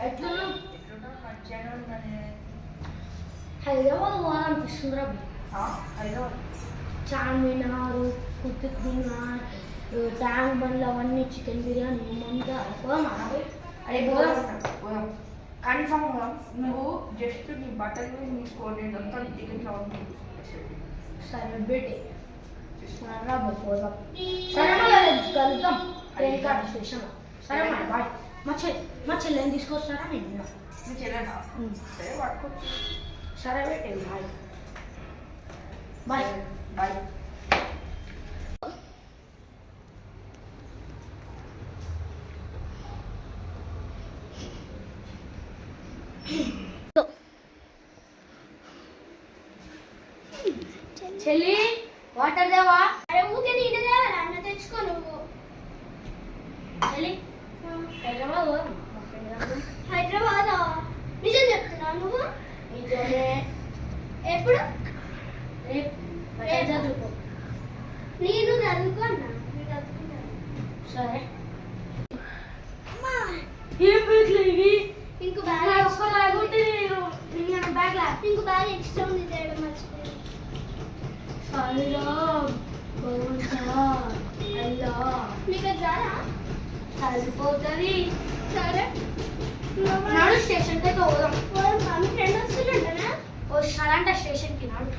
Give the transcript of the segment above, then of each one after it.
హైదరాబాద్ పోవాలనిపిస్తుంది రా. హైదరాబాద్ చార్మినార్, కుతుబ్ మినార్, ట్యాంక్ బండ్లు అవన్నీ, చికెన్ బిర్యానీ ఏమంతా పోదాం కన్ఫర్మ్ పోదాం. నువ్వు జస్ట్ నీ బట్టలు తీసుకో, నేను మొత్తం టికెట్లు అవన్నీ. సరే బేటే పోదాం. సరే మళ్ళీ కలుద్దాం ట్రైన్ కాడ స్టేషన్. సరే మరి బాయ్. మా చెల్లెని తీసుకొస్తారా? నేను మీ చెల్లెనా? సరే పట్టుకోవచ్చు. సరే బేటే బాయ్. Bye bye. చెల్లి వాటర్ దేవా? అరే ఊకే నీటి దేవా, అన్న తెచ్చుకో నువ్వు. చెల్లి హైదరాబాద్ హైదరాబాద్ నిజం చెప్తున్నావు నువ్వు? నిజమే. ఎప్పుడు? రేపు చదువుకో. నేను చదువుకో అన్నా. నేను చదువుకుంటాను. సరే. ఏం బ్యాగ్లు ఇవి? ఇంకో నా బ్యాగ్ ఒక్క బ్యాగ్ ఉంటే బ్యాగ్లా. ఇంకో బ్యాగ్ ఎక్స్ట్రా ఉంది తేయడం మర్చిపోయాను. సాయిరామ్ భగవంతా అల్లా మీకు అది రాదా? సరిపోతుంది. సరే నాడు స్టేషన్కి అయితే పోదాం. మీ ఫ్రెండ్ వస్తుందంటనా? వస్తాడంట స్టేషన్కి. నాడు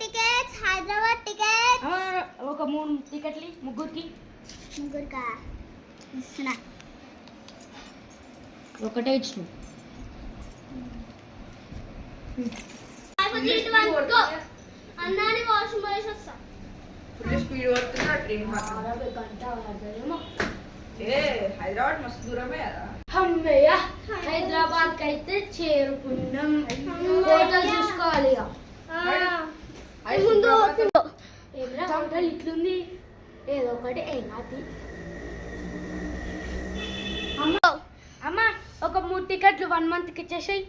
టికెట్స్ హైదరాబాద్ టికెట్. ఒక 3 టికెట్లు ముగ్గురికి. ముగ్గురుకా ఇస్తున్నా. ఒకటే ఇచ్చిన. అన్నాని వాష్రూమ్ వేసి వస్తా. ఫుల్ స్పీడ్ పడుతున్నా ట్రైన్ మాత్రం. గంట పడతారేమో. హైదరాబాద్ మస్తు దూరమే కదా. అమ్మయ్య హైదరాబాద్కి అయితే చేరుకున్నాం. హోటల్ చూసుకోవాలి ఇక. ఏమిరా హోటల్ ఇట్లుంది? ఏదో ఒకటి ఏం కాదు. అమ్మ ఒక 3 టికెట్లు 1 మంత్కి ఇచ్చేసాయి.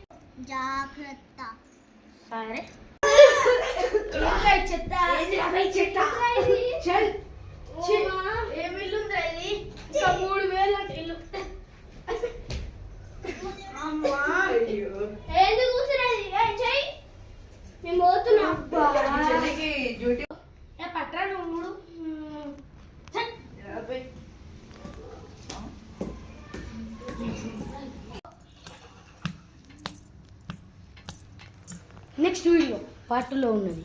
జాగ్రత్త. సరే. ఏమి ఇల్లు ఉందా ఇది? 3000 అంటే ఇల్లు. అమ్మా ఎందుకు కూర్చున్నది? చెయ్యి. మేము పోతున్నాం. చెల్లికి డ్యూటీ పట్రా నువ్వు. నెక్స్ట్ వీడియో పార్ట్ 2లో ఉన్నది.